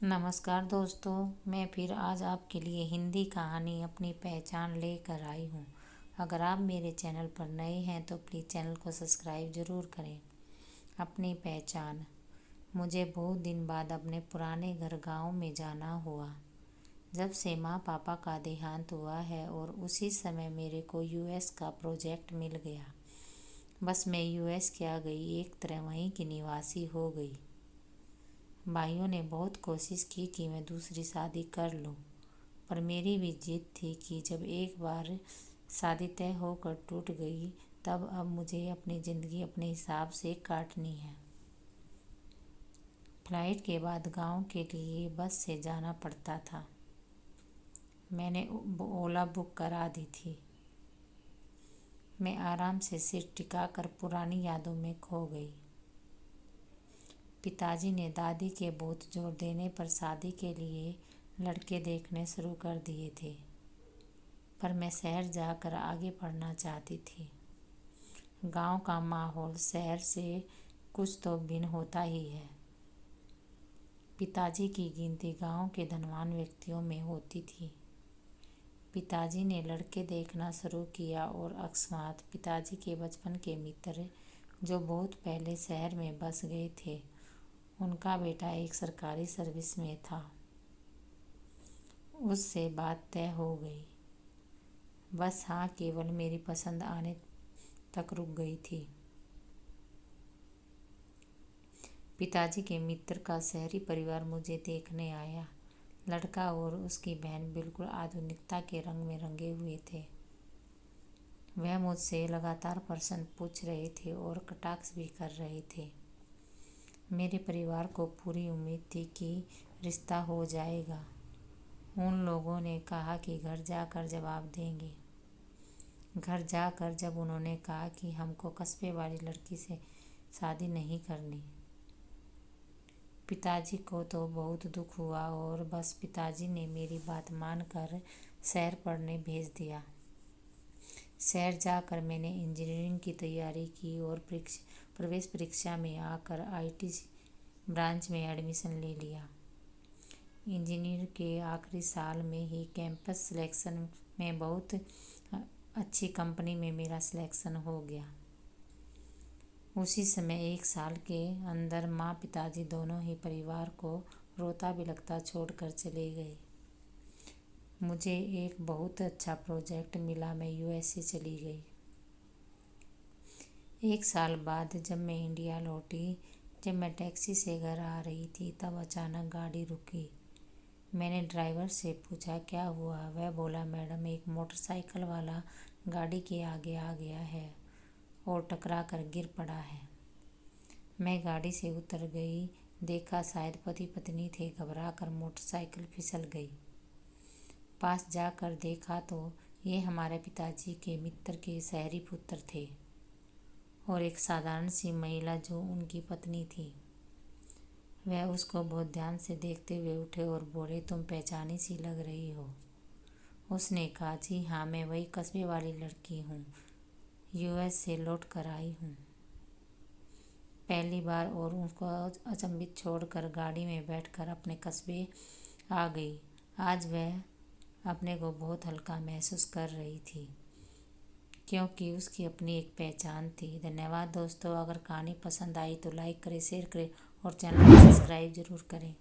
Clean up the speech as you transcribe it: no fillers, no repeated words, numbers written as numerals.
नमस्कार दोस्तों, मैं फिर आज आपके लिए हिंदी कहानी अपनी पहचान लेकर आई हूँ। अगर आप मेरे चैनल पर नए हैं तो प्लीज़ चैनल को सब्सक्राइब ज़रूर करें। अपनी पहचान। मुझे बहुत दिन बाद अपने पुराने घर गांव में जाना हुआ। जब से माँ पापा का देहांत हुआ है और उसी समय मेरे को यूएस का प्रोजेक्ट मिल गया। बस मैं यूएस क्या गई, एक तरह वहीं की निवासी हो गई। भाइयों ने बहुत कोशिश की कि मैं दूसरी शादी कर लूं, पर मेरी भी जिद थी कि जब एक बार शादी तय होकर टूट गई तब अब मुझे अपनी ज़िंदगी अपने हिसाब से काटनी है। फ्लाइट के बाद गांव के लिए बस से जाना पड़ता था। मैंने ओला बुक करा दी थी। मैं आराम से सिर टिकाकर पुरानी यादों में खो गई। पिताजी ने दादी के बहुत जोर देने पर शादी के लिए लड़के देखने शुरू कर दिए थे, पर मैं शहर जाकर आगे पढ़ना चाहती थी। गांव का माहौल शहर से कुछ तो भिन्न होता ही है। पिताजी की गिनती गांव के धनवान व्यक्तियों में होती थी। पिताजी ने लड़के देखना शुरू किया और अकस्मात पिताजी के बचपन के मित्र, जो बहुत पहले शहर में बस गए थे, उनका बेटा एक सरकारी सर्विस में था। उससे बात तय हो गई। बस हाँ, केवल मेरी पसंद आने तक रुक गई थी। पिताजी के मित्र का शहरी परिवार मुझे देखने आया। लड़का और उसकी बहन बिल्कुल आधुनिकता के रंग में रंगे हुए थे। वह मुझसे लगातार प्रश्न पूछ रहे थे और कटाक्ष भी कर रहे थे। मेरे परिवार को पूरी उम्मीद थी कि रिश्ता हो जाएगा। उन लोगों ने कहा कि घर जाकर जवाब देंगे। घर जाकर जब उन्होंने कहा कि हमको कस्बे वाली लड़की से शादी नहीं करनी, पिताजी को तो बहुत दुख हुआ और बस पिताजी ने मेरी बात मानकर शहर पढ़ने भेज दिया। शहर जाकर मैंने इंजीनियरिंग की तैयारी की और प्रवेश परीक्षा में आकर आईटी ब्रांच में एडमिशन ले लिया। इंजीनियर के आखिरी साल में ही कैंपस सिलेक्शन में बहुत अच्छी कंपनी में मेरा सिलेक्शन हो गया। उसी समय एक साल के अंदर माँ पिताजी दोनों ही परिवार को रोता बिलखता छोड़कर चले गए। मुझे एक बहुत अच्छा प्रोजेक्ट मिला, मैं यूएसए चली गई। एक साल बाद जब मैं इंडिया लौटी, जब मैं टैक्सी से घर आ रही थी तब अचानक गाड़ी रुकी। मैंने ड्राइवर से पूछा क्या हुआ। वह बोला, मैडम एक मोटरसाइकिल वाला गाड़ी के आगे आ गया है और टकरा कर गिर पड़ा है। मैं गाड़ी से उतर गई। देखा शायद पति पत्नी थे। घबरा कर मोटरसाइकिल फिसल गई। पास जाकर देखा तो ये हमारे पिताजी के मित्र के शहरी पुत्र थे और एक साधारण सी महिला जो उनकी पत्नी थी। वह उसको बहुत ध्यान से देखते हुए उठे और बोले, तुम पहचानी सी लग रही हो। उसने कहा, जी हाँ, मैं वही कस्बे वाली लड़की हूँ, यूएस से लौट कर आई हूँ। पहली बार और उसको अचंभित छोड़कर गाड़ी में बैठकर अपने कस्बे आ गई। आज वह अपने को बहुत हल्का महसूस कर रही थी, क्योंकि उसकी अपनी एक पहचान थी। धन्यवाद दोस्तों। अगर कहानी पसंद आई तो लाइक करें, शेयर करें और चैनल को सब्सक्राइब जरूर करें।